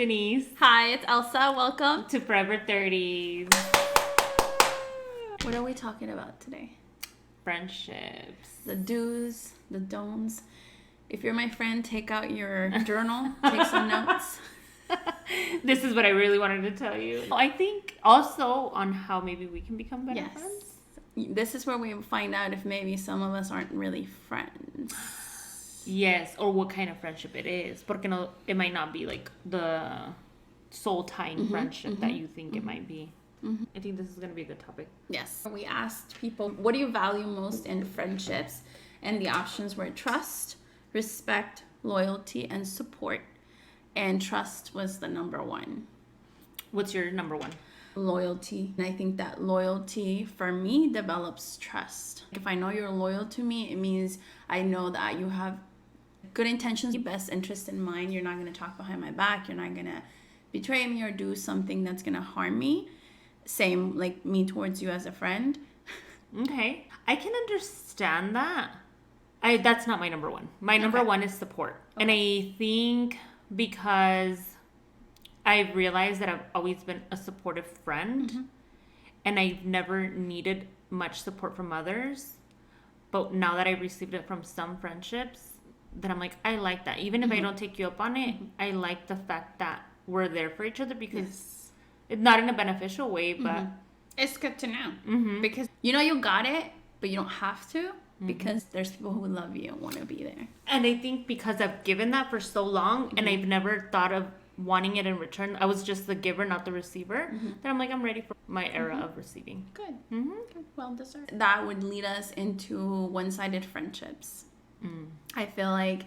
Denise. Hi, it's Elsa. Welcome To Forever 30s. What are we talking about today? Friendships. The do's, the don'ts. If you're my friend, take out your journal, take some notes. This is what I really wanted to tell you. I think also on how maybe we can become better Yes. friends. This is where we find out if maybe some of us aren't really friends. Yes, or what kind of friendship it is. Porque no, it might not be like the soul-tying friendship that you think it might be. I think this is going to be a good topic. Yes. We asked people, what do you value most in friendships? And the options were trust, respect, loyalty, and support. And trust was the number one. What's your number one? Loyalty. And I think that loyalty for me develops trust. If I know you're loyal to me, it means I know that you have good intentions, best interest in mind. You're not going to talk behind my back. You're not going to betray me or do something that's going to harm me. Same like me towards you as a friend. Okay. I can understand that. That's not my number one. My number one is support. Okay. And I think because I've realized that I've always been a supportive friend and I've never needed much support from others. But now that I've received it from some friendships, that I'm like, I like that. Even if I don't take you up on it, I like the fact that we're there for each other because it's not in a beneficial way, but it's good to know. Because you know you got it, but you don't have to. Because there's people who love you and want to be there. And I think because I've given that for so long and I've never thought of wanting it in return, I was just the giver, not the receiver, that I'm like, I'm ready for my era of receiving. Good. Good. Well deserved. That would lead us into one-sided friendships. I feel like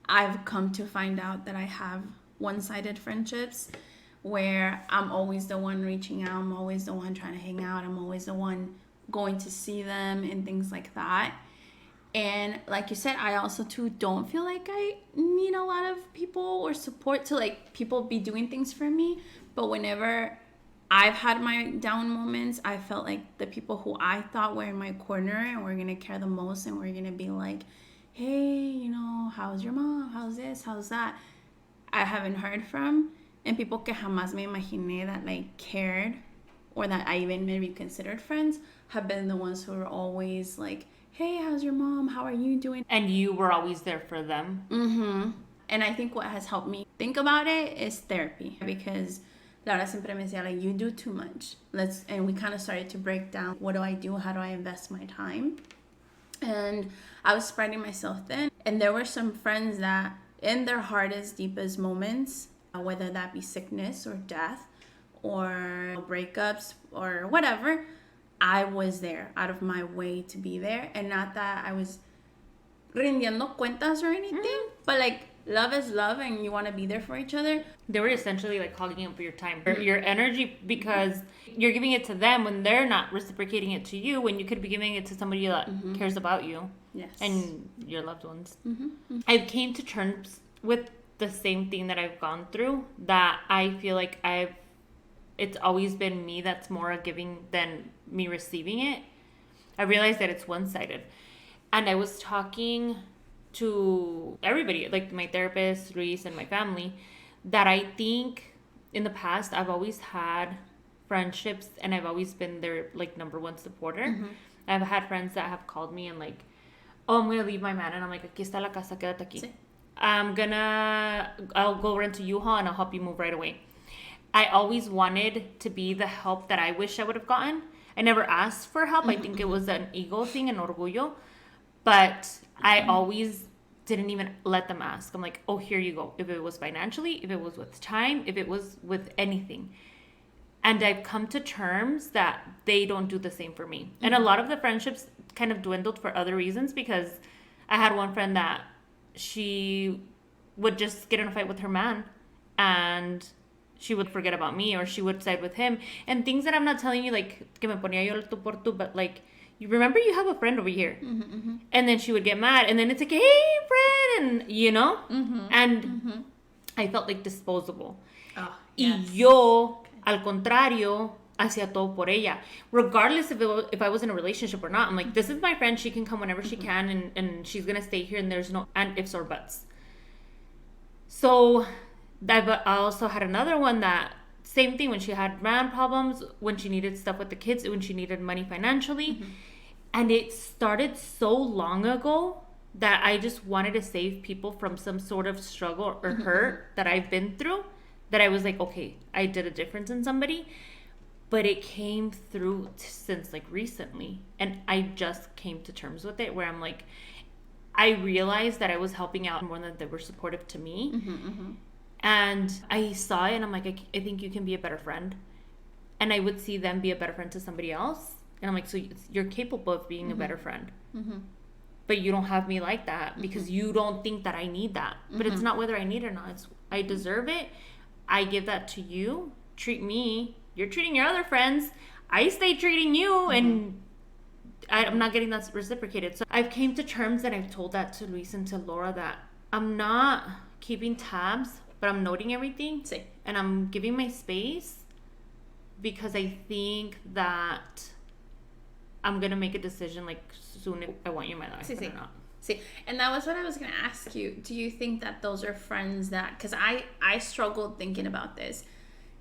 I've come to find out that I have one-sided friendships where I'm always the one reaching out. I'm always the one trying to hang out. I'm always the one going to see them and things like that. And like you said, I also too don't feel like I need a lot of people or support to like people be doing things for me. But whenever I've had my down moments, I felt like the people who I thought were in my corner and were going to care the most and were going to be like, hey, you know, how's your mom? How's this? How's that? I haven't heard from. And people que jamás me imaginé that like cared or that I even maybe considered friends have been the ones who are always like, hey, how's your mom? How are you doing? And you were always there for them. And I think what has helped me think about it is therapy. Because Laura siempre me decía, like, you do too much. And we kind of started to break down, what do I do? How do I invest my time? And I was spreading myself thin. And there were some friends that in their hardest, deepest moments, whether that be sickness or death or breakups or whatever, I was there out of my way to be there. And not that I was rindiendo cuentas or anything, but like love is love and you want to be there for each other. They were essentially like hogging up your time, your energy, because you're giving it to them when they're not reciprocating it to you, when you could be giving it to somebody that cares about you and your loved ones. I came to terms with the same thing that I've gone through, that I feel like it's always been me that's more giving than me receiving it. I realized that it's one-sided. And I was talking to everybody, like my therapist, Luis, and my family, that I think in the past I've always had friendships and I've always been their like number one supporter. I've had friends that have called me and like, oh, I'm going to leave my man. And I'm like, aquí está la casa, quédate aquí. Sí. I'll go rent a U-Haul and I'll help you move right away. I always wanted to be the help that I wish I would have gotten. I never asked for help. I think it was an ego thing, an orgullo. But I always didn't even let them ask. I'm like, oh, here you go. If it was financially, if it was with time, if it was with anything. And I've come to terms that they don't do the same for me. And a lot of the friendships kind of dwindled for other reasons, because I had one friend that she would just get in a fight with her man and she would forget about me, or she would side with him, and things that I'm not telling you, like que me ponía yo el tú por tú, but like, you remember you have a friend over here, and then she would get mad, and then it's like, hey friend, and you know, and I felt like disposable. Y yo al contrario hacía todo por ella, regardless if I was in a relationship or not. I'm like, this is my friend, she can come whenever she can, and she's gonna stay here, and there's no and ifs or buts. So I also had another one that same thing when she had man problems, when she needed stuff with the kids, when she needed money financially. Mm-hmm. And it started so long ago that I just wanted to save people from some sort of struggle or hurt that I've been through, that I was like, okay, I did a difference in somebody. But it came through since like recently. And I just came to terms with it where I'm like, I realized that I was helping out more than they were supportive to me. And I saw it and I'm like, I think you can be a better friend. And I would see them be a better friend to somebody else. And I'm like, so you're capable of being a better friend. But you don't have me like that because you don't think that I need that. But it's not whether I need it or not. It's I deserve it. I give that to you. Treat me. You're treating your other friends. I stay treating you. And I'm not getting that reciprocated. So I've came to terms and I've told that to Luis and to Laura that I'm not keeping tabs, but I'm noting everything. Sí. And I'm giving my space because I think that I'm going to make a decision like soon if I want you in my life or not. See, and that was what I was going to ask you. Do you think that those are friends that, because I struggled thinking about this.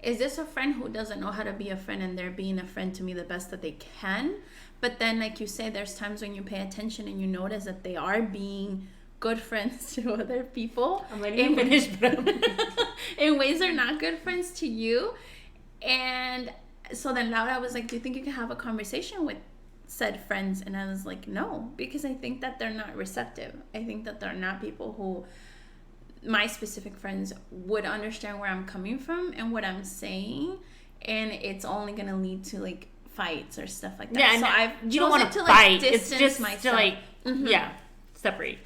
Is this a friend who doesn't know how to be a friend and they're being a friend to me the best that they can? But then, like you say, there's times when you pay attention and you notice that they are being good friends to other people. I'm letting you finish, but in ways they're not good friends to you. And so then Laura was like, do you think you can have a conversation with said friends? And I was like, no, because I think that they're not receptive. I think that they're not people who my specific friends would understand where I'm coming from and what I'm saying, and it's only gonna lead to like fights or stuff like that. Yeah, so I've you don't want to fight. It's just myself. To like separate.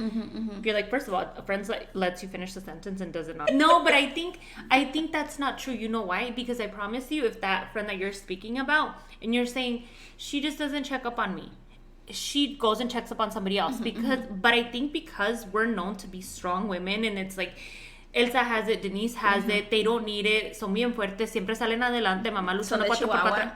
You're like, first of all, a friend lets you finish the sentence and does it not. No, but I think that's not true. You know why? Because I promise you, if that friend that you're speaking about and you're saying she just doesn't check up on me, she goes and checks up on somebody else. But I think because we're known to be strong women, and it's like Elsa has it, Denise has it, they don't need it, son bien fuertes, siempre salen adelante, mamá luchando 4x4.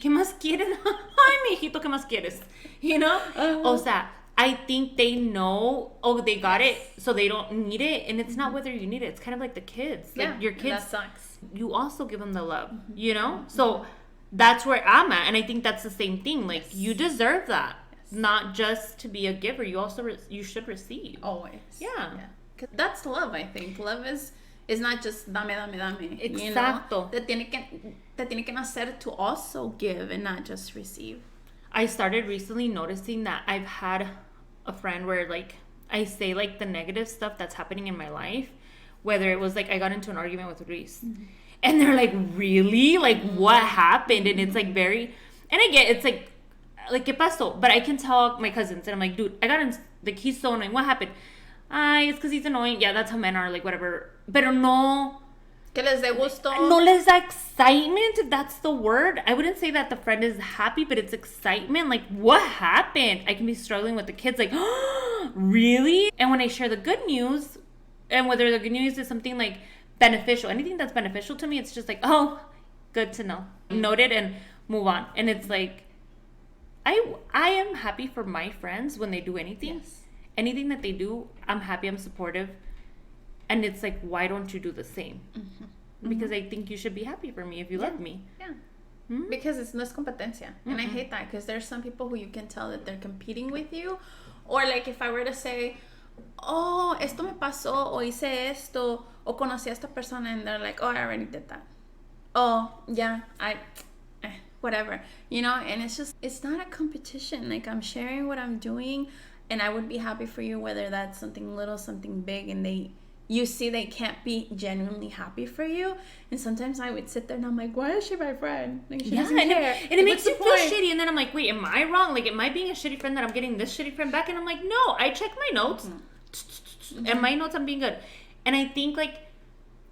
¿Qué más quieres? Ay, mi hijito, ¿qué más quieres? You know? O sea, I think they know, they got it, so they don't need it. And it's not whether you need it. It's kind of like the kids. Like your kids, that sucks. You also give them the love, you know? So that's where I'm at. And I think that's the same thing. Like, you deserve that. Not just to be a giver. You also, you should receive. Always. Yeah. 'Cause that's love, I think. Love is not just dame. Exacto. You know? Te tiene que nacer to also give and not just receive. I started recently noticing that I've had a friend where like I say like the negative stuff that's happening in my life, whether it was like I got into an argument with Reese and they're like, really? Like what happened? And it's like very, and I get it's like ¿qué pasó? But I can tell my cousins and I'm like, dude, I got in, like he's so annoying. What happened? It's because he's annoying. Yeah, that's how men are, like whatever. Pero no. Que les dé gusto. No les da excitement, if that's the word. I wouldn't say that the friend is happy, but it's excitement. Like, what happened? I can be struggling with the kids, like, oh, really? And when I share the good news, and whether the good news is something like beneficial, anything that's beneficial to me, it's just like, oh, good to know. Note it and move on. And it's like, I am happy for my friends when they do anything. Yes. Anything that they do, I'm happy, I'm supportive. And it's like, why don't you do the same? Because I think you should be happy for me if you love me. Yeah. Because no es competencia. And I hate that because there's some people who you can tell that they're competing with you. Or like if I were to say, oh, esto me pasó, o hice esto, o conocí a esta persona, and they're like, oh, I already did that. Oh, yeah, whatever. You know, and it's not a competition. Like I'm sharing what I'm doing, and I would be happy for you, whether that's something little, something big, and you see they can't be genuinely happy for you. And sometimes I would sit there and I'm like, why is she my friend? Like, she doesn't care. And it makes you feel shitty. And then I'm like, wait, am I wrong? Like, am I being a shitty friend that I'm getting this shitty friend back? And I'm like, no, I check my notes. And my notes, I'm being good. And I think, like,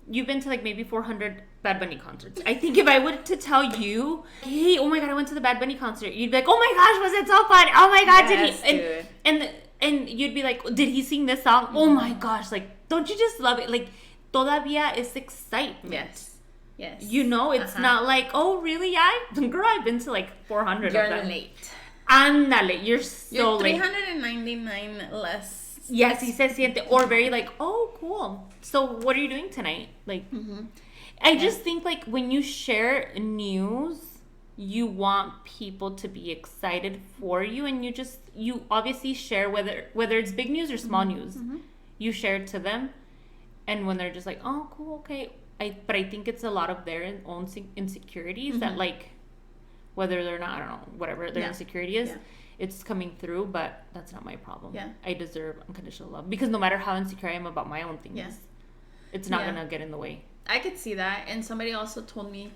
you've been to, like, maybe 400 Bad Bunny concerts. I think if I were to tell you, hey, oh my God, I went to the Bad Bunny concert, you'd be like, oh my gosh, was it so fun? Oh my God, yes, did he? And you'd be like, did he sing this song? Oh my gosh, like, don't you just love it? Like, todavía es excitement. Yes. You know, it's not like, oh, really? Girl, I've been to like 400 You're of them. late. Ándale, you're so late. 399 less Yes, he se siente. Or very like, oh, cool. So what are you doing tonight? Like, I just think like when you share news, you want people to be excited for you, and you obviously share whether it's big news or small news. You share it to them, and when they're just like, oh, cool, okay. But I think it's a lot of their own insecurities that like, whether they're not, I don't know, whatever their insecurity is, it's coming through, but that's not my problem. Yeah. I deserve unconditional love, because no matter how insecure I am about my own things, it's not gonna get in the way. I could see that. And somebody also told me,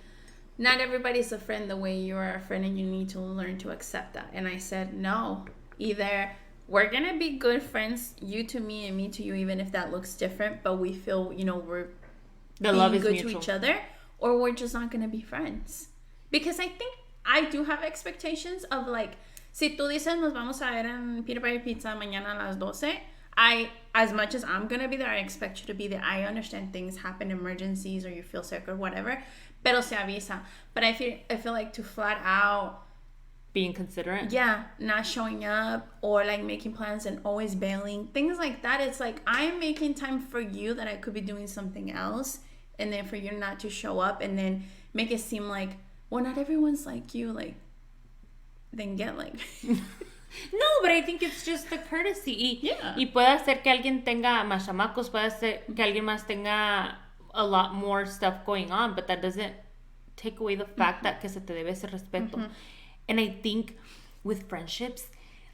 not everybody's a friend the way you are a friend, and you need to learn to accept that. And I said, no, either we're gonna be good friends, you to me and me to you, even if that looks different, but we feel, we're love is good mutual to each other, or we're just not gonna be friends. Because I think I do have expectations of like, si tú dices nos vamos a ver en Peter Piper Pizza mañana a las 12, as much as I'm gonna be there, I expect you to be there. I understand things happen, emergencies, or you feel sick or whatever, pero se avisa. But I feel like to flat out being considerate, not showing up, or like making plans and always bailing, things like that. It's like, I'm making time for you that I could be doing something else, and then for you not to show up and then make it seem like, well, not everyone's like you, like, then get like no, but I think it's just the courtesy. Y puede hacer que alguien tenga más chamacos, puede hacer que alguien más tenga a lot more stuff going on, but that doesn't take away the fact that que se te debe ese respeto. And I think with friendships,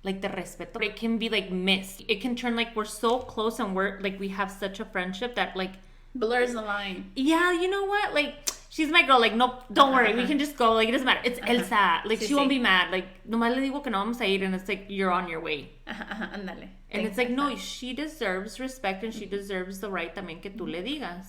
like the respeto, it can be like missed. It can turn like we're so close and we're like, we have such a friendship that like blurs the line. Yeah, you know what? Like, she's my girl. Like, no, don't worry. We can just go. Like, it doesn't matter. It's Elsa. Like, she won't be mad. Like, nomás le digo que no vamos a ir, and it's like, you're on your way. Ándale. And it's like, no, she deserves respect, and she deserves the right también que tú le digas.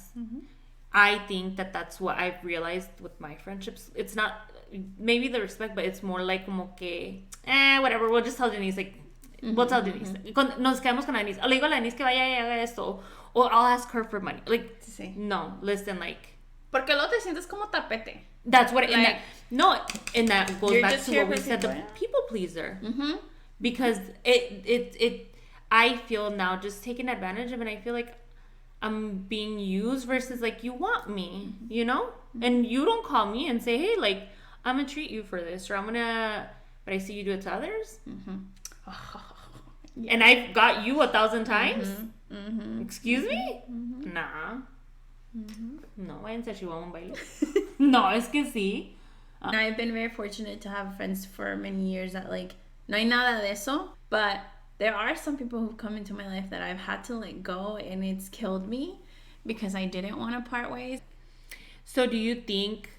I think that that's what I've realized with my friendships. It's not maybe the respect, but it's more like como que, whatever. We'll just tell Denise, like, we'll tell Denise. Nos quedamos con la Denise. O le digo a la Denise que vaya y haga esto. Or I'll ask her for money. Like, no, listen, like. Porque luego te sientes como tapete. That's what, like, and that goes back to what we said, the people pleaser. Because it, I feel now just taken advantage of, and I feel like I'm being used versus like, you want me, you know? And you don't call me and say, hey, like, I'm gonna treat you for this, or but I see you do it to others. And I've got you 1,000 times. Excuse me? Nah. No, váyanse a Chihuahua un baile. No, es que sí. And I've been very fortunate to have friends for many years that like, no hay nada de eso, but there are some people who've come into my life that I've had to let go, and it's killed me because I didn't want to part ways. So do you think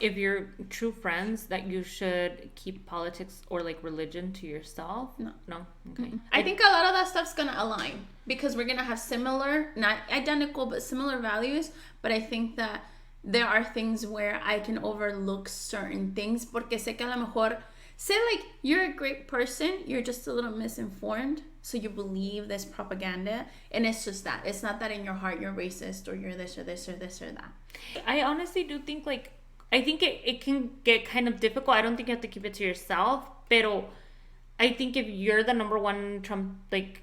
if you're true friends that you should keep politics or like religion to yourself? No? Okay. I think a lot of that stuff's gonna align because we're gonna have similar, not identical, but similar values. But I think that there are things where I can overlook certain things porque sé que a lo mejor, say like you're a great person, you're just a little misinformed, so you believe this propaganda, and it's just that. It's not that in your heart you're racist or you're this or this or this or that. I honestly do think like, I think it can get kind of difficult. I don't think you have to keep it to yourself, pero I think if you're the number one Trump, like,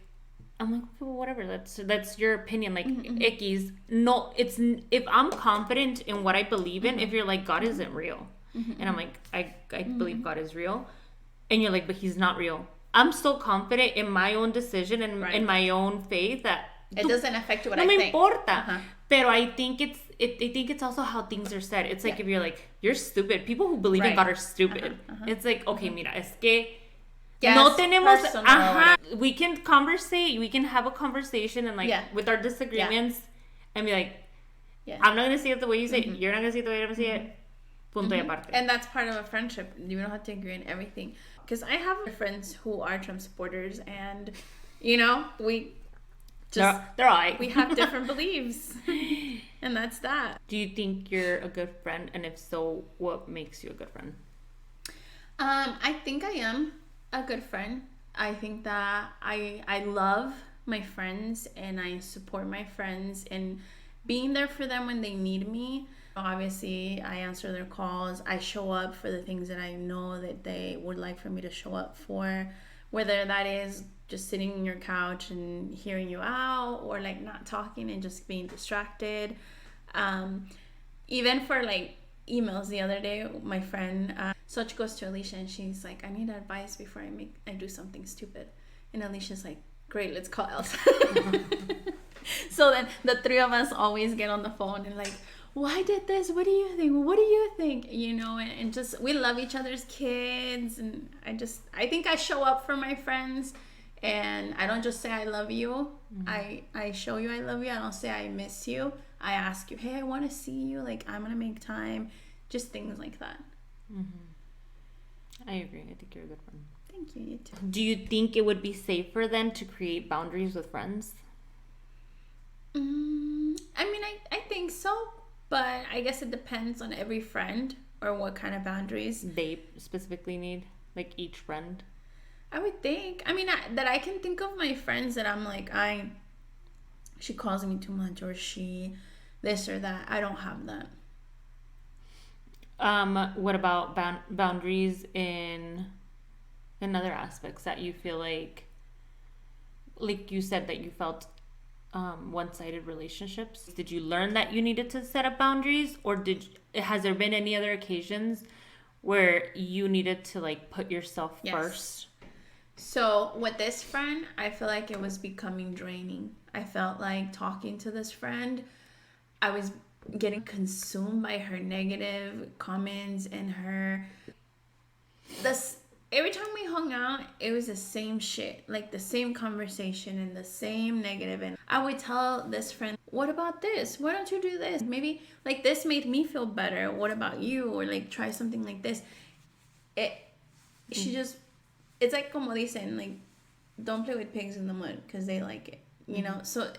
I'm like, okay, well, whatever, that's your opinion, like, X. No, it's, if I'm confident in what I believe in, if you're like, God isn't real, and I'm like, I believe God is real, and you're like, but he's not real, I'm so confident in my own decision and in my own faith that it doesn't affect what no I me think. Importa. Pero I think it's also how things are said. It's like if you're like, you're stupid. People who believe in God are stupid. It's like, okay, mira, es que no tenemos, we can conversate, we can have a conversation and like with our disagreements and be like, I'm not going to see it the way you say it. You're not going to see it the way I see it. Punto y aparte. And that's part of a friendship. You don't have to agree on everything. Because I have friends who are Trump supporters, and, you know, we just, they're all right. We have different beliefs. And that's that. Do you think you're a good friend? And if so, what makes you a good friend? I think I am a good friend. I think that I love my friends, and I support my friends and being there for them when they need me. Obviously, I answer their calls. I show up for the things that I know that they would like for me to show up for. whether that is just sitting in your couch and hearing you out, or like not talking and just being distracted. Even for like emails, the other day my friend Soch goes to Alicia and she's like, I need advice before I do something stupid, and Alicia's like, great, let's call Elsa. So then the three of us always get on the phone and like, well, I did this, what do you think, what do you think, you know, and just we love each other's kids, and I think I show up for my friends, and I don't just say I love you. I show you I love you. I don't say I miss you. I ask you, hey, I want to see you, like I'm gonna make time, just things like that. I agree. I think you're a good one. Thank you. You too. Do you think it would be safer then to create boundaries with friends? I mean, I think so, but I guess it depends on every friend or what kind of boundaries they specifically need, like each friend. I would think. I mean, that I can think of my friends that I'm like, she calls me too much, or she this or that. I don't have that. What about boundaries in other aspects that you feel like you said that you felt one-sided relationships? Did you learn that you needed to set up boundaries, or has there been any other occasions where you needed to like put yourself first? So with this friend, I feel like it was becoming draining. I felt like talking to this friend, I was getting consumed by her negative comments and every time we hung out, it was the same shit, like the same conversation and the same negative. And I would tell this friend, what about this? Why don't you do this? Maybe like this made me feel better. What about you? Or like try something like this. It's like como dicen, like don't play with pigs in the mud because they like it, you know? So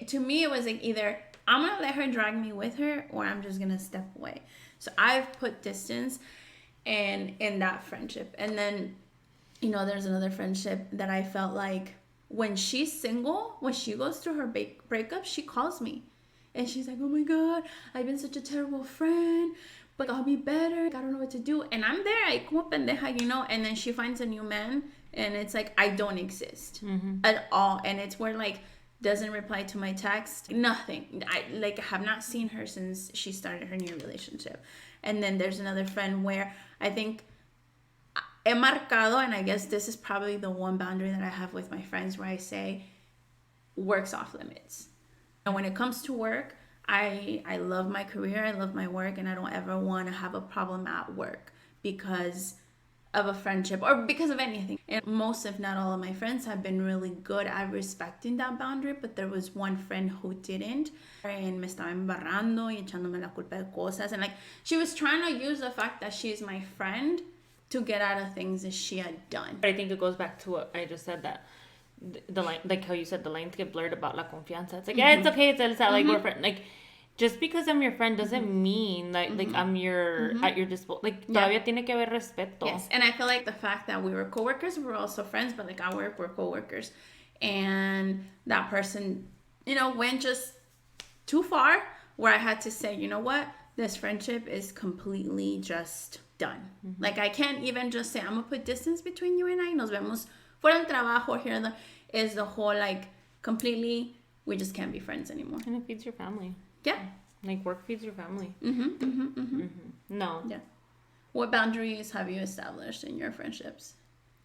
to me, it was like either I'm going to let her drag me with her, or I'm just going to step away. So I've put distance in that friendship. And then, you know, there's another friendship that I felt like when she's single, when she goes through her breakup, she calls me. And she's like, oh my God, I've been such a terrible friend, but I'll be better. I don't know what to do. And I'm there, I como pendeja, you know, and then she finds a new man, and it's like, I don't exist at all. And it's where like, doesn't reply to my text, nothing. I like have not seen her since she started her new relationship. And then there's another friend where I think he marcado, and I guess this is probably the one boundary that I have with my friends, where I say work's off limits. And when it comes to work, I love my career, I love my work, and I don't ever want to have a problem at work because of a friendship or because of anything. And most, if not all, of my friends have been really good at respecting that boundary, but there was one friend who didn't, and me estaba embarrando y echándome la culpa de cosas, and like she was trying to use the fact that she's my friend to get out of things that she had done. I think it goes back to what I just said, that the line, like how you said, the lines get blurred about la confianza. It's like, yeah, it's okay, it's like we're friends. Like, just because I'm your friend doesn't mean like I'm your at your disposal. Like, todavía tiene que haber respeto. Yes, and I feel like the fact that we were coworkers, we were also friends, but like at work we're coworkers, and that person, you know, went just too far where I had to say, you know what, this friendship is completely just done. Like, I can't even just say I'm gonna put distance between you and I. Nos vemos fuera del trabajo. Here is the whole like completely. We just can't be friends anymore. And it feeds your family. Yeah. Like, work feeds your family. No. Yeah. What boundaries have you established in your friendships?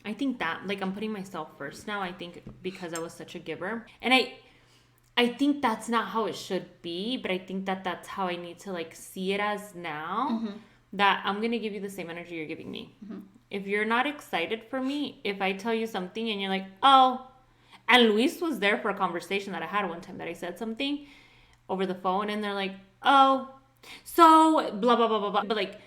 I think that, like, I'm putting myself first now. I think because I was such a giver. And I think that's not how it should be, but I think that that's how I need to, like, see it as now. That I'm going to give you the same energy you're giving me. If you're not excited for me, if I tell you something and you're like, oh. And Luis was there for a conversation that I had one time that I said something over the phone, and they're like, oh, so blah, blah, blah, blah, blah. But like,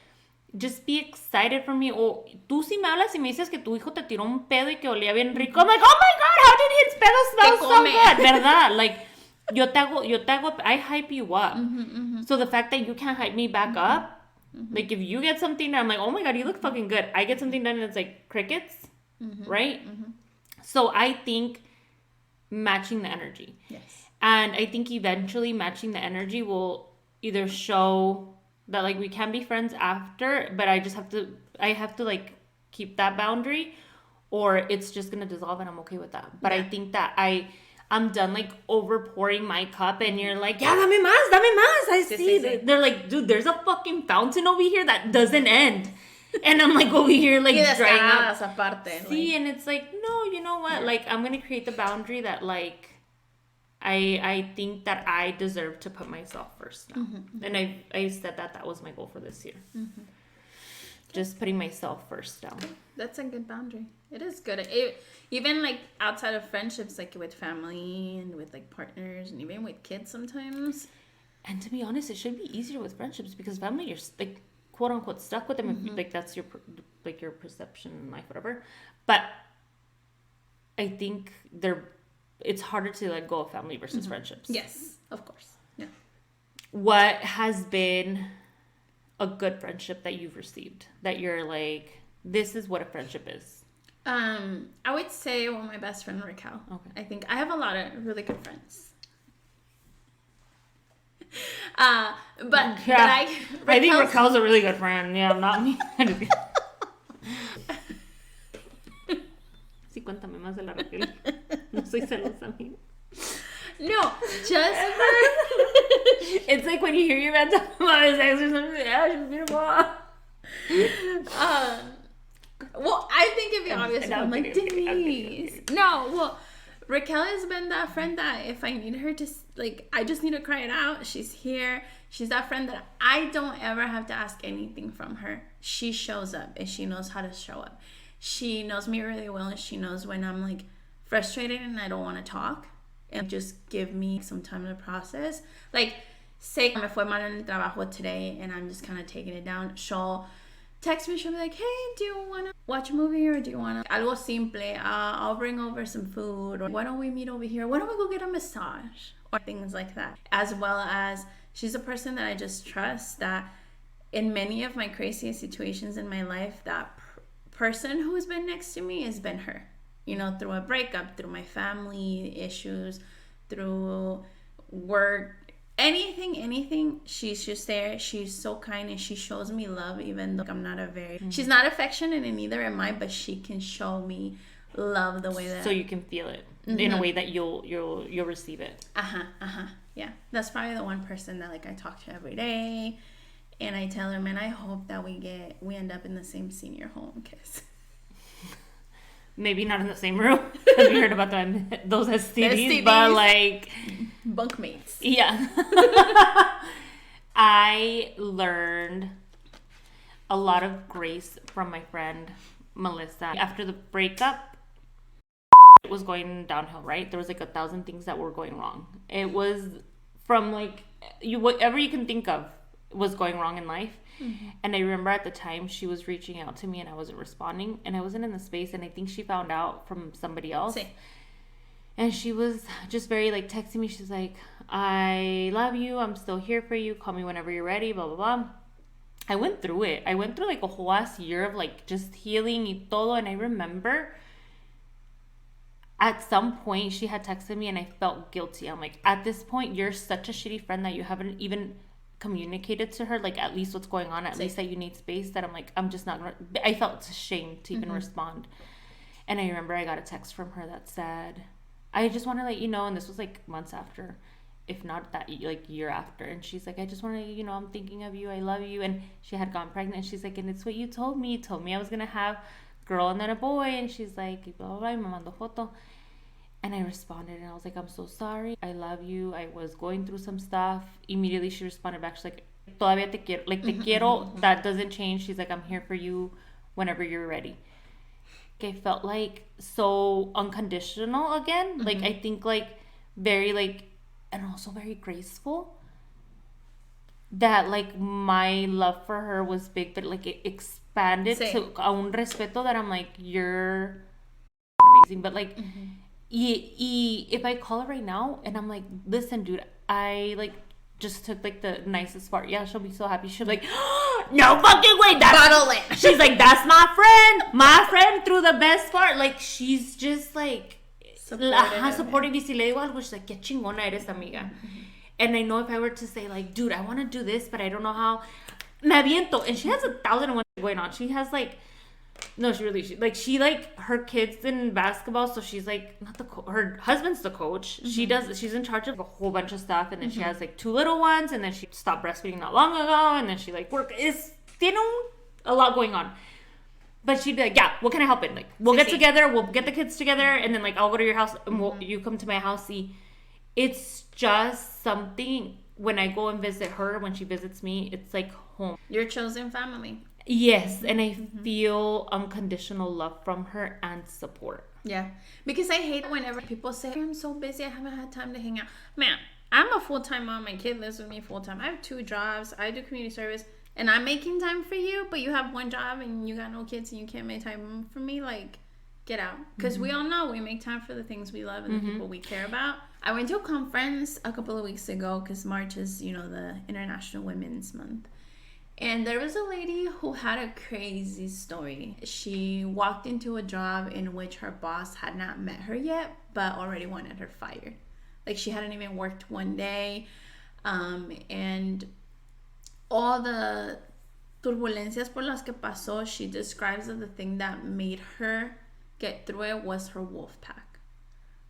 just be excited for me. O tú si me hablas y me dices que tu hijo te tiró un pedo y que olía bien rico. I'm like, oh my God, how did his pedo smell so good? ¿Verdad? Like, yo te hago, I hype you up. So the fact that you can't hype me back up, like if you get something done, I'm like, oh my God, you look fucking good. I get something done and it's like crickets, right? So I think matching the energy. Yes. And I think eventually matching the energy will either show that like we can be friends after, but I have to like keep that boundary, or it's just gonna dissolve, and I'm okay with that. But I think that I'm done like over pouring my cup, and you're like, yeah, dame más. I see. They're like, dude, there's a fucking fountain over here that doesn't end. And I'm like over here like drying up. Aparte, See, and it's like, no, you know what? Yeah. Like, I'm gonna create the boundary that like I think that I deserve to put myself first now. And I said that was my goal for this year. Just putting myself first now. That's a good boundary. It is good. Even like outside of friendships, like with family and with like partners and even with kids sometimes. And to be honest, it should be easier with friendships because family, you're like quote unquote stuck with them. If, like that's your perception in life, whatever. But I think it's harder to let go of family versus friendships. Yes, of course. Yeah. What has been a good friendship that you've received that you're like, this is what a friendship is? I would say my best friend Raquel. Okay. I think I have a lot of really good friends. But I think Raquel's a really good friend. Yeah, not me. Sí, cuéntame más de la Raquel. No soy celosa, amiga. No, just it's like when you hear your man talk about his ex or something. Yeah, she's beautiful. Well, I think it'd be obvious. I'm like, Denise. No, well, Raquel has been that friend that if I need her to, like, I just need to cry it out. She's here. She's that friend that I don't ever have to ask anything from her. She shows up and she knows how to show up. She knows me really well and she knows when I'm, like, frustrated and I don't want to talk. And just give me some time to process. Like, say me fue mal en el trabajo today and I'm just kind of taking it down. She'll text me. She'll be like, hey, do you want to watch a movie or do you want to... Algo simple. I'll bring over some food. Or why don't we meet over here? Why don't we go get a massage? Or things like that. As well as she's a person that I just trust that in many of my craziest situations in my life, that person who's been next to me has been her. You know, through a breakup, through my family issues, through work, anything, she's just there. She's so kind and she shows me love even though I'm not she's not affectionate and neither am I, but she can show me love the way that... So you can feel it in a way that you'll receive it. Yeah. That's probably the one person that like I talk to every day and I tell her, man, I hope that we end up in the same senior home because... Maybe not in the same room because we heard about those STDs, but like bunkmates. Yeah. I learned a lot of grace from my friend Melissa. After the breakup, it was going downhill, right? There was like 1,000 things that were going wrong. It was from like whatever you can think of was going wrong in life. And I remember at the time she was reaching out to me and I wasn't responding and I wasn't in the space, and I think she found out from somebody else. And she was just very like texting me. She's like, I love you. I'm still here for you. Call me whenever you're ready, blah, blah, blah. I went through it. I went through like a whole ass year of like just healing y todo. And I remember at some point she had texted me and I felt guilty. I'm like, at this point, you're such a shitty friend that you haven't even communicated to her like at least what's going on, at least that you need space, that I'm like, I'm just not gonna... I felt ashamed to even respond. And I remember I got a text from her that said, I just want to let you know, and this was like months after, if not that like year after, and she's like, I just want to, you know, I'm thinking of you, I love you. And she had gotten pregnant and she's like, and it's what you told me. You told me I was gonna have a girl and then a boy. And she's like, blah blah blah, me mandó foto. And I responded and I was like, I'm so sorry. I love you. I was going through some stuff. Immediately she responded back. She's like, todavía te quiero. Like, te quiero, that doesn't change. She's like, I'm here for you whenever you're ready. I felt like so unconditional again. Like, I think like very like, and also very graceful. That like my love for her was big, but like it expanded to a un respeto that I'm like, you're amazing. But like, if I call her right now and I'm like, listen, dude, I like just took like the nicest part. Yeah, she'll be so happy. She'll be like, oh, no fucking way. Bottle it. She's like, that's my friend. My friend through the best part. Like, she's just like supportive. Y si le digo algo, she's like, qué chingona eres, amiga. And I know if I were to say like, dude, I want to do this, but I don't know how, me aviento. And she has 1,001 going on. She has like No, she her kids in basketball, so she's like not the her husband's the coach. She's in charge of a whole bunch of stuff, and then she has like 2 little ones, and then she stopped breastfeeding not long ago, and then she like a lot going on. But she'd be like, yeah, what can I help in? Like, we'll get together, we'll get the kids together, and then like I'll go to your house and you come to my house. See, it's just something when I go and visit her, when she visits me, it's like home. Your chosen family. Yes, and I feel unconditional love from her and support. Yeah, because I hate whenever people say, I'm so busy, I haven't had time to hang out. Man, I'm a full-time mom. My kid lives with me full-time. I have 2 jobs. I do community service, and I'm making time for you, but you have 1 job and you got no kids and you can't make time for me. Like, get out. Because we all know we make time for the things we love and the people we care about. I went to a conference a couple of weeks ago because March is, the International Women's Month. And there was a lady who had a crazy story. She walked into a job in which her boss had not met her yet, but already wanted her fired. Like, she hadn't even worked 1 day. And all the turbulencias por las que pasó, she describes that the thing that made her get through it was her wolf pack.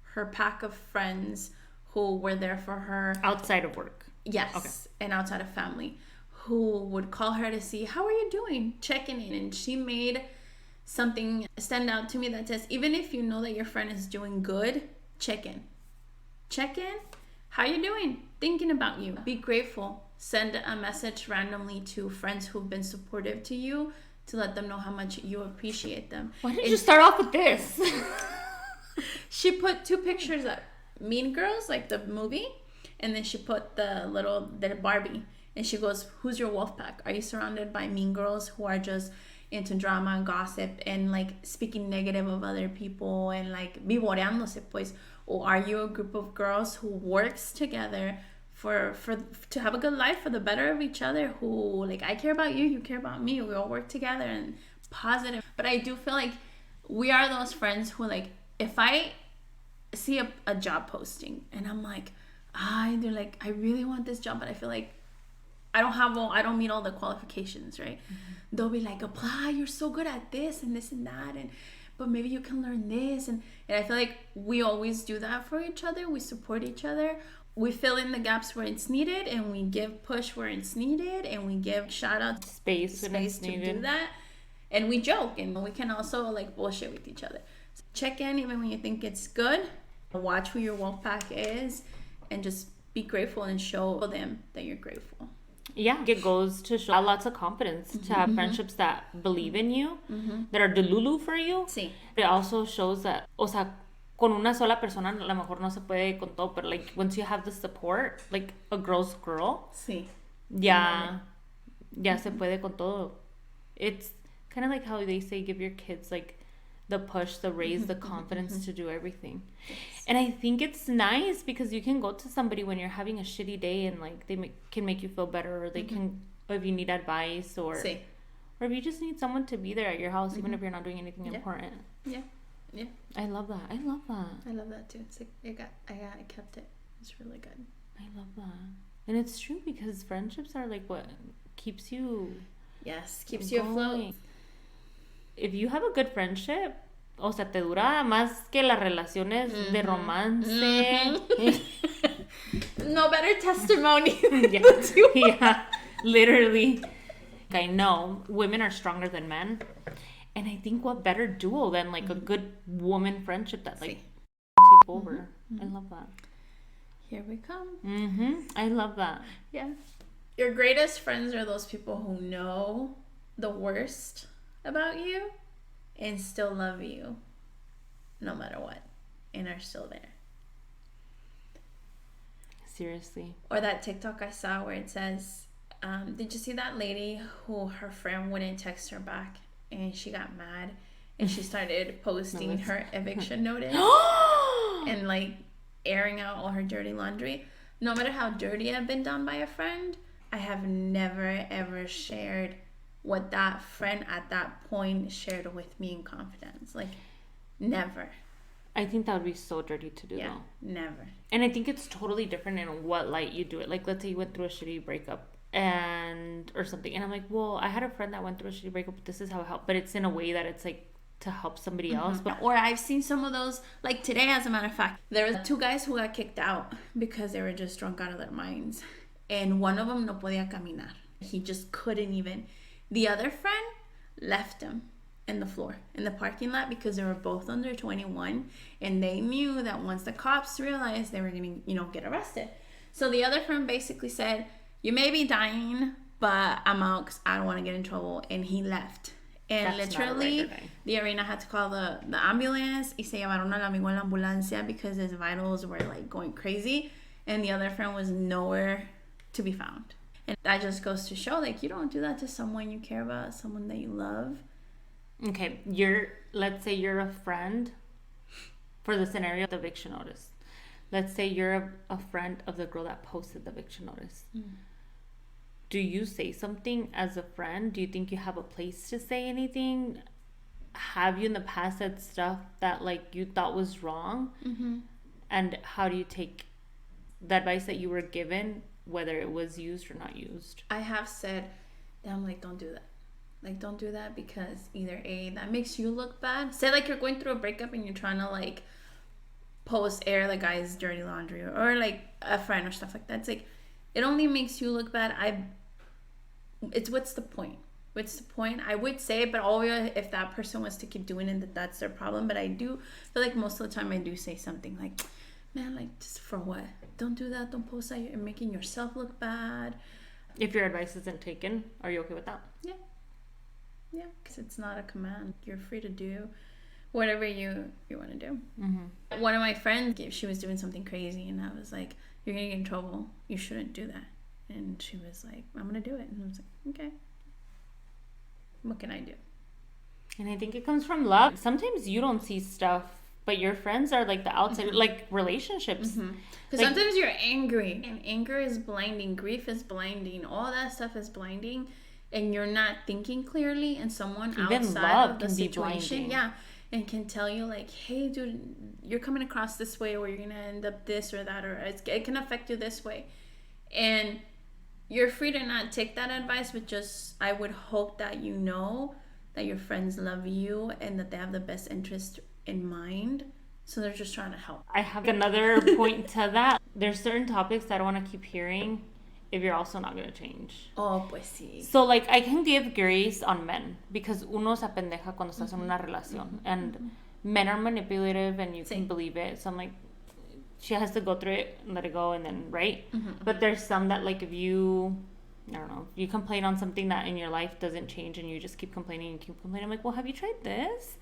Her pack of friends who were there for her. Outside of work. Yes. Okay. And outside of family. Who would call her to see, how are you doing? Checking in. And she made something stand out to me that says, even if you know that your friend is doing good, check in. Check in. How you doing? Thinking about you. Be grateful. Send a message randomly to friends who've been supportive to you to let them know how much you appreciate them. Why did you start off with this? She put 2 pictures up. Mean Girls, like the movie. And then she put the Barbie. And she goes, who's your wolf pack? Are you surrounded by mean girls who are just into drama and gossip and like speaking negative of other people and like vivoreándose pues? Or are you a group of girls who works together to have a good life for the better of each other, who like, I care about you, you care about me, we all work together and positive. But I do feel like we are those friends who like, if I see a job posting and I'm like, I really want this job, but I feel like I don't meet all the qualifications, right? They'll be like, apply, you're so good at this and that, but maybe you can learn this. And I feel like we always do that for each other. We support each other. We fill in the gaps where it's needed, and we give push where it's needed, and we give shout out space when it's needed to do that. And we joke, and we can also like bullshit with each other. So check in even when you think it's good. Watch who your wolf pack is, and just be grateful and show them that you're grateful. Yeah, it goes to show lots of confidence to have friendships that believe in you, that are delulu for you. Sí. It also shows that, o sea, con una sola persona a lo mejor no se puede con todo, but like once you have the support, like a girl's girl, sí. Ya se puede con todo. It's kind of like how they say give your kids like the push, the raise, the confidence to do everything. Yes. And I think it's nice because you can go to somebody when you're having a shitty day and like they can make you feel better, or they can, or if you need advice, or sí. Or if you just need someone to be there at your house, even if you're not doing anything important. Yeah. I love that. I love that too. It's like I kept it. It's really good. I love that. And it's true because friendships are like what keeps you. Yes, keeps you afloat. If you have a good friendship, o sea, te dura más que las relaciones de romance. No better testimony. Yeah, literally. I know women are stronger than men, and I think what better duo than like a good woman friendship that like take over. I love that. Here we come. I love that. Yeah. Your greatest friends are those people who know the worst about you and still love you no matter what and are still there. Seriously. Or that TikTok I saw where it says, did you see that lady who her friend wouldn't text her back and she got mad and she started posting her eviction notice and like airing out all her dirty laundry? No matter how dirty I've been done by a friend, I have never ever shared what that friend at that point shared with me in confidence. Like, never. I think that would be so dirty to do, though. Never. And I think it's totally different in what light you do it. Like, let's say you went through a shitty breakup and or something. And I'm like, well, I had a friend that went through a shitty breakup, but this is how it helped. But it's in a way that it's like to help somebody else. But Or I've seen some of those, like today, as a matter of fact, there was 2 guys who got kicked out because they were just drunk out of their minds. And one of them no podía caminar. He just couldn't even. The other friend left him in the floor, in the parking lot, because they were both under 21. And they knew that once the cops realized, they were going to, get arrested. So the other friend basically said, you may be dying, but I'm out because I don't want to get in trouble. And he left. And that's literally, the arena had to call the ambulance. Y se llevaron al amigo en la ambulancia because his vitals were like going crazy. And the other friend was nowhere to be found. And that just goes to show, like, you don't do that to someone you care about, someone that you love. Okay, let's say you're a friend for the scenario of the eviction notice. Let's say you're a friend of the girl that posted the eviction notice. Do you say something as a friend? Do you think you have a place to say anything? Have you in the past said stuff that like you thought was wrong? And how do you take the advice that you were given, whether it was used or not used? I have said that I'm like, don't do that. Like, don't do that because either A, that makes you look bad. Say like you're going through a breakup and you're trying to like air the guy's dirty laundry or like a friend or stuff like that. It's like, it only makes you look bad. What's the point? What's the point? I would say, but always if that person was to keep doing it, that's their problem. But I do feel like most of the time I do say something like, man, like, just for what? Don't do that. Don't post that. You're making yourself look bad. If your advice isn't taken, are you okay with that? Yeah, because it's not a command. You're free to do whatever you want to do. One of my friends, she was doing something crazy, and I was like, you're going to get in trouble. You shouldn't do that. And she was like, I'm going to do it. And I was like, okay. What can I do? And I think it comes from love. Sometimes you don't see stuff, but your friends are like the outside, like relationships. Because sometimes you're angry, and anger is blinding. Grief is blinding. All that stuff is blinding, and you're not thinking clearly. And someone even outside of the situation, and can tell you like, hey, dude, you're coming across this way, or you're gonna end up this or that, or it can affect you this way, and you're free to not take that advice, but just I would hope that you know that your friends love you and that they have the best interest in mind. So they're just trying to help. I have another point to that. There's certain topics that I want to keep hearing if you're also not going to change. Oh, pues sí. So, like, I can give grace on men because uno se apendeja cuando estás en una relación. And men are manipulative and you can believe it. So I'm like, she has to go through it and let it go and then, right? But there's some that, like, if you, I don't know, you complain on something that in your life doesn't change and you just keep complaining and keep complaining. I'm like, well, have you tried this?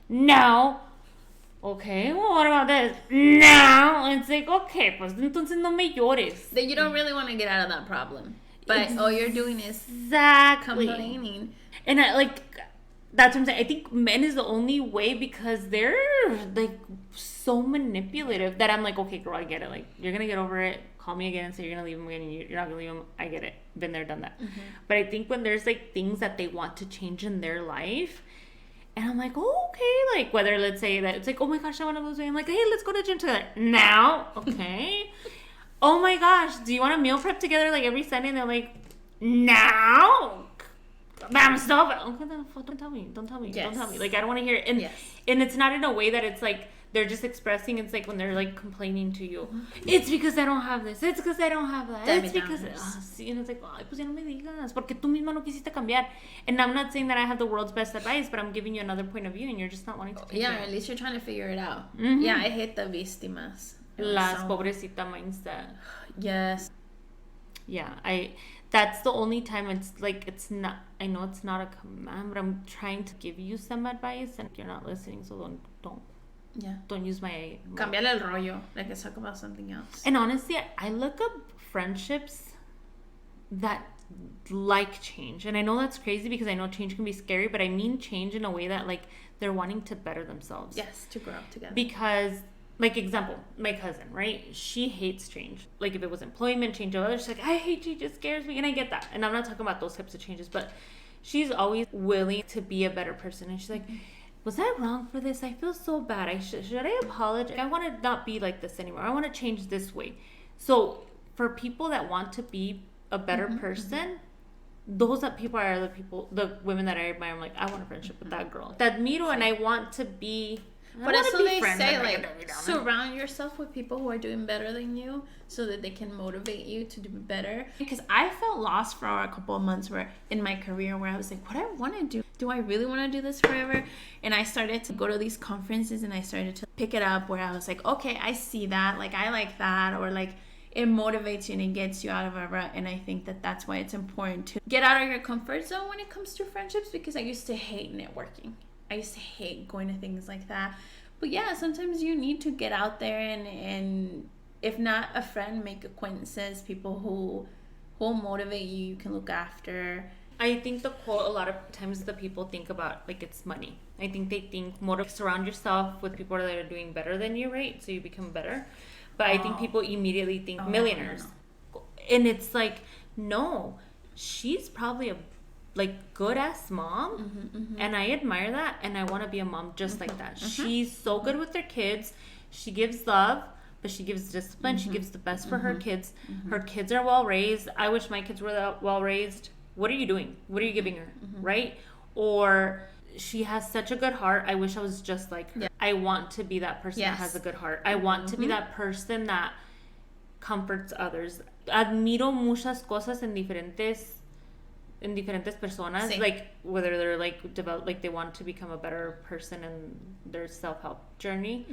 No. Okay, well, what about this? No. It's like, okay, pues entonces no me llores. That you don't really want to get out of that problem. But all you're doing is complaining. And that's what I'm saying. I think men is the only way because they're like so manipulative that I'm like, okay, girl, I get it. Like, you're going to get over it. Call me again and say you're going to leave him again and you're not going to leave him. I get it. Been there, done that. But I think when there's like things that they want to change in their life, and I'm like, oh, okay. Like, whether, let's say that it's like, oh my gosh, I want to lose weight. I'm like, hey, let's go to the gym together. Now. Okay. Oh my gosh, do you want to meal prep together like every Sunday? And they're like, now. I'm so bad. Okay, then don't tell me. Don't tell me. Yes. Don't tell me. Like, I don't want to hear it. And, and it's not in a way that it's like, they're just expressing, it's like when they're like complaining to you. It's because I don't have this. It's because I don't have that. It's because... sí, and it's like, ay, pues ya no me digas. Porque tú misma no quisiste cambiar. And I'm not saying that I have the world's best advice, but I'm giving you another point of view and you're just not wanting to take it. At least you're trying to figure it out. Yeah, I hate the víctimas. Las pobrecita mindset. Yes. Yeah, that's the only time it's like, it's not, I know it's not a command, but I'm trying to give you some advice and you're not listening, so don't. Yeah. Don't use my... Cambiarle el rollo. Like, let's talk about something else. And honestly, I look up friendships that like change. And I know that's crazy because I know change can be scary, but I mean change in a way that, like, they're wanting to better themselves. Yes, to grow up together. Because, like, example, my cousin, right? She hates change. Like, if it was employment, change of others, she's like, I hate change, it scares me. And I get that. And I'm not talking about those types of changes, but she's always willing to be a better person. And she's like... was I wrong for this? I feel so bad. Should I apologize? I want to not be like this anymore. I want to change this way. So for people that want to be a better person, those are the women that I admire. I'm like, I want a friendship with that girl. Te admiro, and I want to be. But that's what they say, like, surround yourself with people who are doing better than you so that they can motivate you to do better. Because I felt lost for a couple of months in my career where I was like, what do I want to do? Do I really want to do this forever? And I started to go to these conferences and I started to pick it up where I was like, okay, I see that. Like, I like that. Or like, it motivates you and it gets you out of a rut. And I think that that's why it's important to get out of your comfort zone when it comes to friendships, because I used to hate networking. I used to hate going to things like that. But yeah, sometimes you need to get out there and if not a friend, make acquaintances, people who will motivate you, you can look after. I think the quote, a lot of times the people think about, like, it's money. I think they think surround yourself with people that are doing better than you, right? So you become better. But I think people immediately think millionaires. No. And it's like, no, she's probably a good ass mom, and I admire that, and I want to be a mom just like that. She's so good with her kids. She gives love, but she gives discipline. She gives the best for her kids. Her kids are well raised. I wish my kids were well raised. What are you doing? What are you giving her? Right? Or she has such a good heart. I wish I was just like her. I want to be that person that has a good heart. I want to be that person that comforts others. Admiro muchas cosas en diferentes personas, like whether they're they want to become a better person in their self-help journey.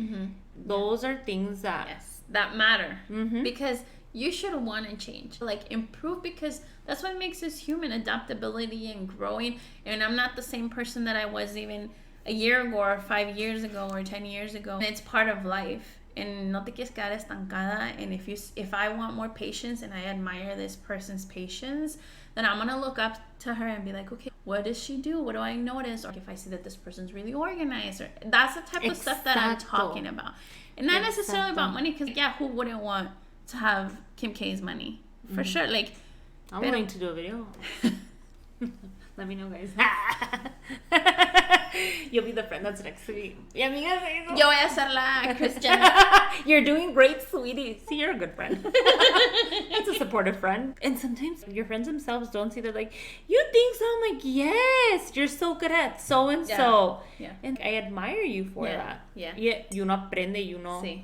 Those are things that matter, because you should want to change, like improve, because that's what makes us human, adaptability and growing. And I'm not the same person that I was even a year ago or 5 years ago or 10 years ago. And it's part of life. And no te quieres quedar estancada. And if I want more patience and I admire this person's patience, then I'm going to look up to her and be like, okay, what does she do? What do I notice? Or if I see that this person's really organized. Or that's the type of stuff that I'm talking about. And not necessarily about money, because, who wouldn't want to have Kim K's money? For sure. Like, I'm willing to do a video. Let me know, guys. You'll be the friend that's next to me. Yo voy a ser la Christian. You're doing great, sweetie. See, you're a good friend. It's a supportive friend. And sometimes your friends themselves don't see, they're like, you think so? I'm like, yes, you're so good at so and so. Yeah. And I admire you for that. Yeah. You know, aprende, you know. Sí.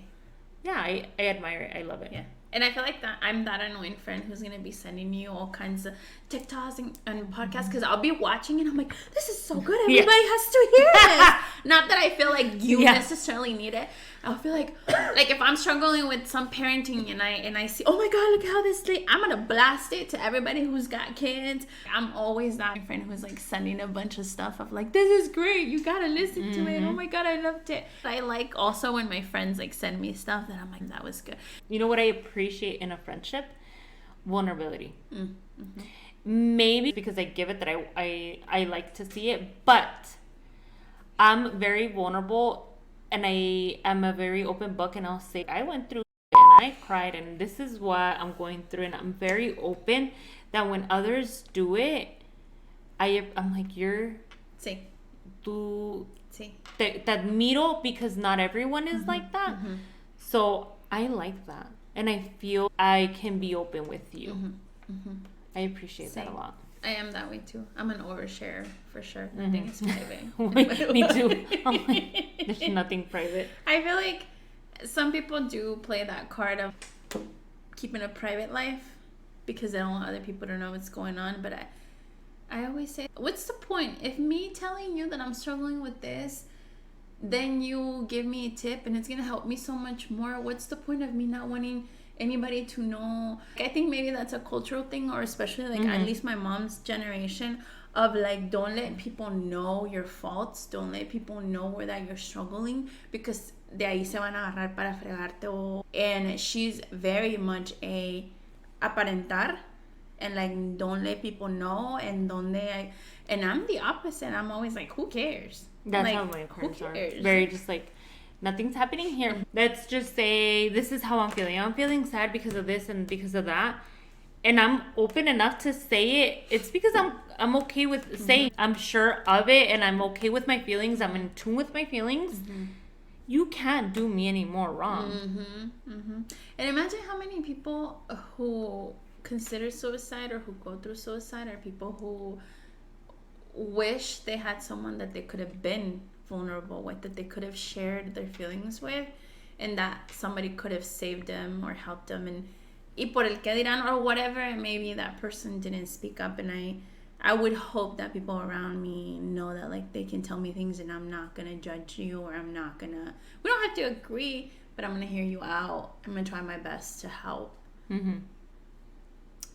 Yeah, I admire it. I love it. Yeah. And I feel like that I'm that annoying friend who's going to be sending you all kinds of TikToks and podcasts, because I'll be watching and I'm like, this is so good. Everybody has to hear this. Not that I feel like you necessarily need it. I'll feel like if I'm struggling with some parenting and I see, oh my God, look how this thing, I'm going to blast it to everybody who's got kids. I'm always that friend who's like sending a bunch of stuff of like, this is great. You got to listen to it. Oh my God, I loved it. I like also when my friends like send me stuff that I'm like, that was good. You know what I appreciate in a friendship? Vulnerability. Maybe because I give it that I like to see it, but I'm very vulnerable and I am a very open book, and I'll say I went through and I cried and this is what I'm going through, and I'm very open that when others do it, I'm like, you're tú te admiro, because not everyone is like that. So I like that, and I feel I can be open with you. I appreciate that a lot. I am that way too. I'm an oversharer for sure. Nothing is private. Me too. I'm like, there's nothing private. I feel like some people do play that card of keeping a private life because they don't want other people to know what's going on. But I always say, what's the point? If me telling you that I'm struggling with this, then you give me a tip and it's going to help me so much more. What's the point of me not wanting anybody to know? I think maybe that's a cultural thing, or especially like at least my mom's generation of like, don't let people know your faults, don't let people know where that you're struggling, because de ahí se van a agarrar para fregarte. And she's very much a aparentar and like don't let people know, and and I'm the opposite. I'm always like, who cares? That's like, how my parents are. Very just like, nothing's happening here. Let's just say, this is how I'm feeling. I'm feeling sad because of this and because of that. And I'm open enough to say it. It's because I'm okay with saying I'm sure of it, and I'm okay with my feelings. I'm in tune with my feelings. You can't do me any more wrong. And imagine how many people who consider suicide or who go through suicide are people who wish they had someone that they could have been vulnerable with, that they could have shared their feelings with, and that somebody could have saved them or helped them. And y por el que dirán or whatever, maybe that person didn't speak up. And I would hope that people around me know that, like, they can tell me things and I'm not going to judge you, or we don't have to agree, but I'm going to hear you out. I'm going to try my best to help. Mm-hmm.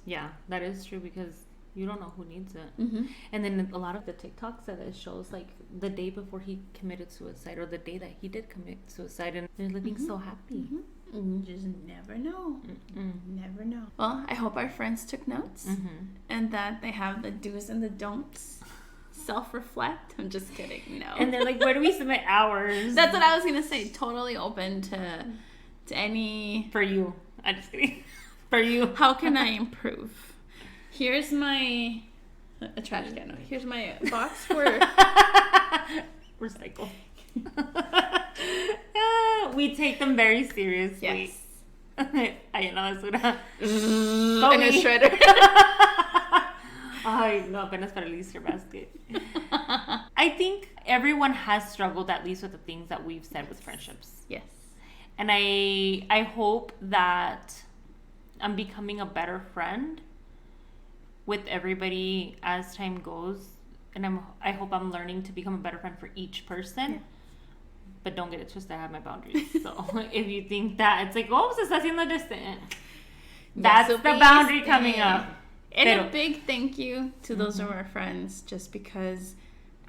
Yeah, that is true, because you don't know who needs it. Mm-hmm. And then a lot of the TikToks that it shows, like, the day before he committed suicide or the day that he did commit suicide, and they're looking so happy. Mm-hmm. You just never know. Never know. Well, I hope our friends took notes and that they have the do's and the don'ts. Self-reflect. I'm just kidding. No. And they're like, where do we submit ours? That's what I was gonna say. Totally open to any. For you. I'm just kidding. For you. How can I improve? Here's my a trash can. Here's my box for recycle. We take them very seriously. Yes. Ay, la basura. In a shredder. Ay, no, apenas para el Easter basket. I think everyone has struggled at least with the things that we've said with friendships. Yes. And I hope that I'm becoming a better friend with everybody as time goes. And I hope I'm learning to become a better friend for each person. Yeah. But don't get it twisted, I have my boundaries. So if you think that, it's like, oh, se está haciendo distant. That's the boundary coming up. And a big thank you to those of our friends, just because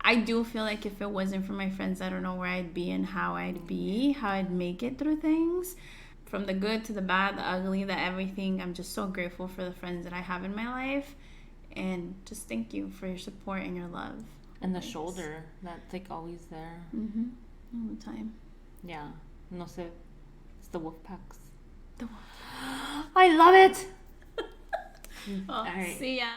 I do feel like if it wasn't for my friends, I don't know where I'd be and how I'd make it through things. From the good to the bad, the ugly, the everything. I'm just so grateful for the friends that I have in my life. And just thank you for your support and your love. And the shoulder, that's like always there. Mm-hmm. All the time. Yeah. No sé. It's the wolf packs. The wolf. I love it. Well, all right. See ya.